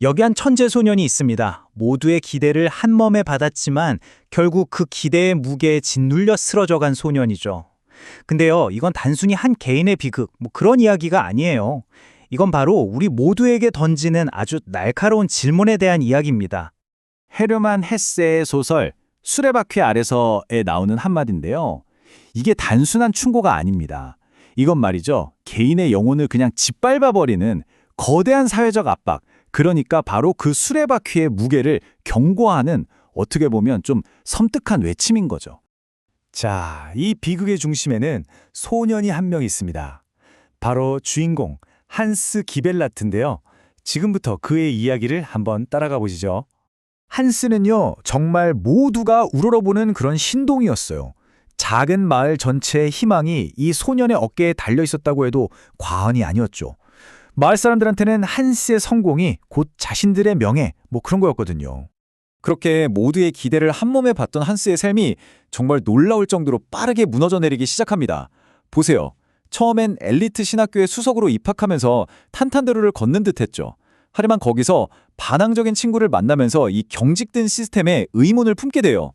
여기 한 천재 소년이 있습니다. 모두의 기대를 한 몸에 받았지만 결국 그 기대의 무게에 짓눌려 쓰러져간 소년이죠. 근데요, 이건 단순히 한 개인의 비극, 그런 이야기가 아니에요. 이건 바로 우리 모두에게 던지는 아주 날카로운 질문에 대한 이야기입니다. 헤르만 헤세의 소설 수레바퀴 아래서에 나오는 한마디인데요. 이게 단순한 충고가 아닙니다. 이건 말이죠. 개인의 영혼을 그냥 짓밟아버리는 거대한 사회적 압박, 그러니까 바로 그 수레바퀴의 무게를 경고하는 어떻게 보면 좀 섬뜩한 외침인 거죠. 자, 이 비극의 중심에는 소년이 한 명 있습니다. 바로 주인공 한스 기벨라트인데요. 지금부터 그의 이야기를 한번 따라가 보시죠. 한스는요, 정말 모두가 우러러보는 그런 신동이었어요. 작은 마을 전체의 희망이 이 소년의 어깨에 달려 있었다고 해도 과언이 아니었죠. 마을 사람들한테는 한스의 성공이 곧 자신들의 명예, 그런 거였거든요. 그렇게 모두의 기대를 한 몸에 받던 한스의 삶이 정말 놀라울 정도로 빠르게 무너져 내리기 시작합니다. 보세요. 처음엔 엘리트 신학교에 수석으로 입학하면서 탄탄대로를 걷는 듯했죠. 하지만 거기서 반항적인 친구를 만나면서 이 경직된 시스템에 의문을 품게 돼요.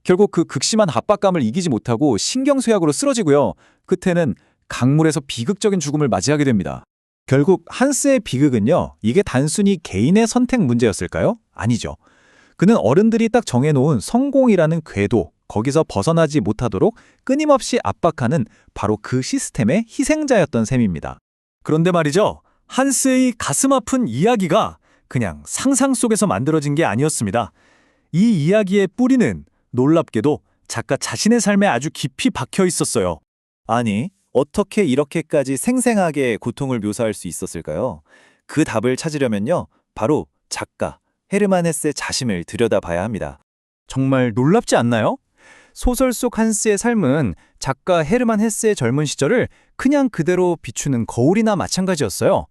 결국 그 극심한 압박감을 이기지 못하고 신경쇠약으로 쓰러지고요. 끝에는 강물에서 비극적인 죽음을 맞이하게 됩니다. 결국 한스의 비극은요, 이게 단순히 개인의 선택 문제였을까요? 아니죠. 그는 어른들이 딱 정해놓은 성공이라는 궤도, 거기서 벗어나지 못하도록 끊임없이 압박하는 바로 그 시스템의 희생자였던 셈입니다. 그런데 말이죠. 한스의 가슴 아픈 이야기가 그냥 상상 속에서 만들어진 게 아니었습니다. 이 이야기의 뿌리는 놀랍게도 작가 자신의 삶에 아주 깊이 박혀 있었어요. 아니, 어떻게 이렇게까지 생생하게 고통을 묘사할 수 있었을까요? 그 답을 찾으려면요, 바로 작가 헤르만 헤세 자신을 들여다봐야 합니다. 정말 놀랍지 않나요? 소설 속 한스의 삶은 작가 헤르만 헤세의 젊은 시절을 그냥 그대로 비추는 거울이나 마찬가지였어요.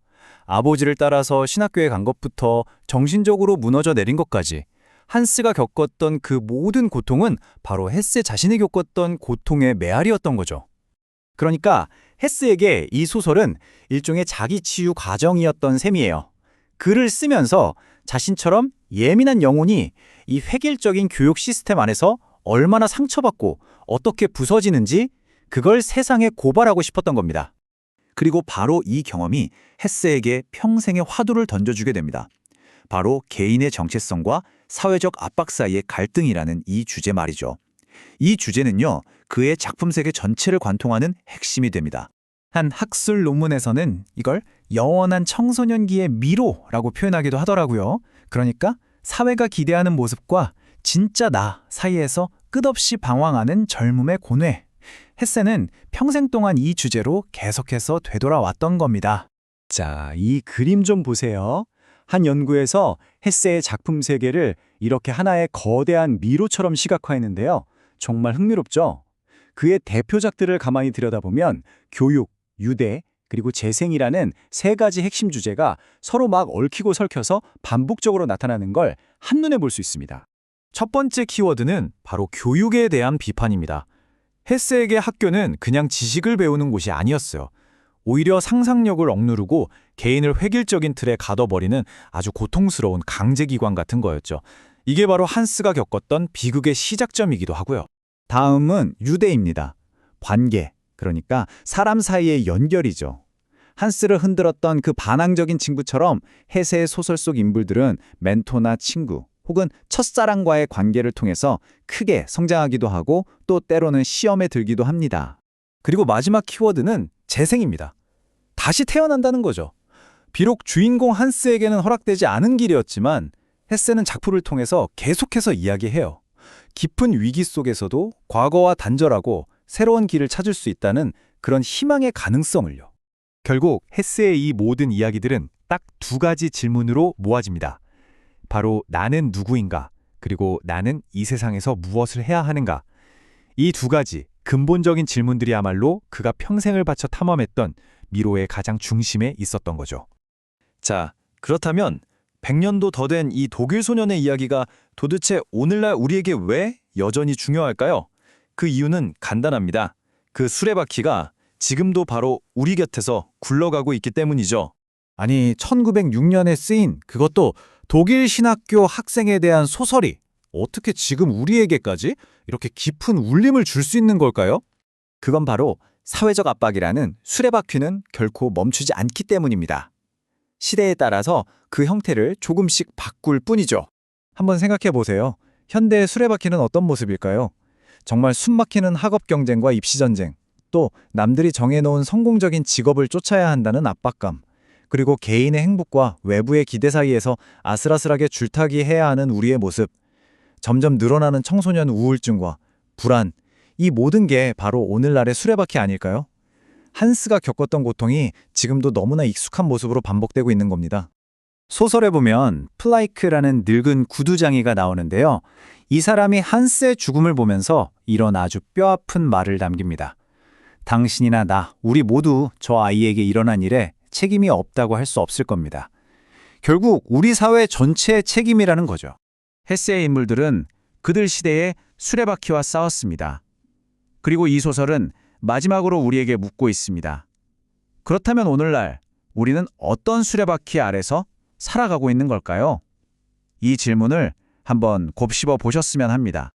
아버지를 따라서 신학교에 간 것부터 정신적으로 무너져 내린 것까지 한스가 겪었던 그 모든 고통은 바로 헤세 자신이 겪었던 고통의 메아리였던 거죠. 그러니까 헤스에게 이 소설은 일종의 자기 치유 과정이었던 셈이에요. 글을 쓰면서 자신처럼 예민한 영혼이 이 획일적인 교육 시스템 안에서 얼마나 상처받고 어떻게 부서지는지 그걸 세상에 고발하고 싶었던 겁니다. 그리고 바로 이 경험이 헤세에게 평생의 화두를 던져주게 됩니다. 바로 개인의 정체성과 사회적 압박 사이의 갈등이라는 이 주제 말이죠. 이 주제는요, 그의 작품 세계 전체를 관통하는 핵심이 됩니다. 한 학술 논문에서는 이걸 영원한 청소년기의 미로라고 표현하기도 하더라고요. 그러니까 사회가 기대하는 모습과 진짜 나 사이에서 끝없이 방황하는 젊음의 고뇌. 헤세는 평생 동안 이 주제로 계속해서 되돌아왔던 겁니다. 자, 이 그림 좀 보세요. 한 연구에서 헤세의 작품 세계를 이렇게 하나의 거대한 미로처럼 시각화했는데요. 정말 흥미롭죠? 그의 대표작들을 가만히 들여다보면 교육, 유대, 그리고 재생이라는 세 가지 핵심 주제가 서로 막 얽히고 설켜서 반복적으로 나타나는 걸 한눈에 볼 수 있습니다. 첫 번째 키워드는 바로 교육에 대한 비판입니다. 헤세에게 학교는 그냥 지식을 배우는 곳이 아니었어요. 오히려 상상력을 억누르고 개인을 획일적인 틀에 가둬버리는 아주 고통스러운 강제기관 같은 거였죠. 이게 바로 한스가 겪었던 비극의 시작점이기도 하고요. 다음은 유대입니다. 관계, 그러니까 사람 사이의 연결이죠. 한스를 흔들었던 그 반항적인 친구처럼 헤세의 소설 속 인물들은 멘토나 친구, 혹은 첫사랑과의 관계를 통해서 크게 성장하기도 하고 또 때로는 시험에 들기도 합니다. 그리고 마지막 키워드는 재생입니다. 다시 태어난다는 거죠. 비록 주인공 한스에게는 허락되지 않은 길이었지만 헤세는 작품을 통해서 계속해서 이야기해요. 깊은 위기 속에서도 과거와 단절하고 새로운 길을 찾을 수 있다는 그런 희망의 가능성을요. 결국 헤세의 이 모든 이야기들은 딱 두 가지 질문으로 모아집니다. 바로 나는 누구인가, 그리고 나는 이 세상에서 무엇을 해야 하는가. 이 두 가지 근본적인 질문들이야말로 그가 평생을 바쳐 탐험했던 미로의 가장 중심에 있었던 거죠. 자, 그렇다면 100년도 더 된 이 독일 소년의 이야기가 도대체 오늘날 우리에게 왜 여전히 중요할까요? 그 이유는 간단합니다. 그 수레바퀴가 지금도 바로 우리 곁에서 굴러가고 있기 때문이죠. 아니, 1906년에 쓰인 그것도 독일 신학교 학생에 대한 소설이 어떻게 지금 우리에게까지 이렇게 깊은 울림을 줄 수 있는 걸까요? 그건 바로 사회적 압박이라는 수레바퀴는 결코 멈추지 않기 때문입니다. 시대에 따라서 그 형태를 조금씩 바꿀 뿐이죠. 한번 생각해 보세요. 현대의 수레바퀴는 어떤 모습일까요? 정말 숨막히는 학업 경쟁과 입시 전쟁, 또 남들이 정해놓은 성공적인 직업을 쫓아야 한다는 압박감, 그리고 개인의 행복과 외부의 기대 사이에서 아슬아슬하게 줄타기 해야 하는 우리의 모습, 점점 늘어나는 청소년 우울증과 불안, 이 모든 게 바로 오늘날의 수레바퀴 아닐까요? 한스가 겪었던 고통이 지금도 너무나 익숙한 모습으로 반복되고 있는 겁니다. 소설에 보면 플라이크라는 늙은 구두장이가 나오는데요. 이 사람이 한스의 죽음을 보면서 이런 아주 뼈아픈 말을 남깁니다. 당신이나 나, 우리 모두 저 아이에게 일어난 일에 책임이 없다고 할 수 없을 겁니다. 결국 우리 사회 전체의 책임이라는 거죠. 헤세의 인물들은 그들 시대의 수레바퀴와 싸웠습니다. 그리고 이 소설은 마지막으로 우리에게 묻고 있습니다. 그렇다면 오늘날 우리는 어떤 수레바퀴 아래서 살아가고 있는 걸까요? 이 질문을 한번 곱씹어 보셨으면 합니다.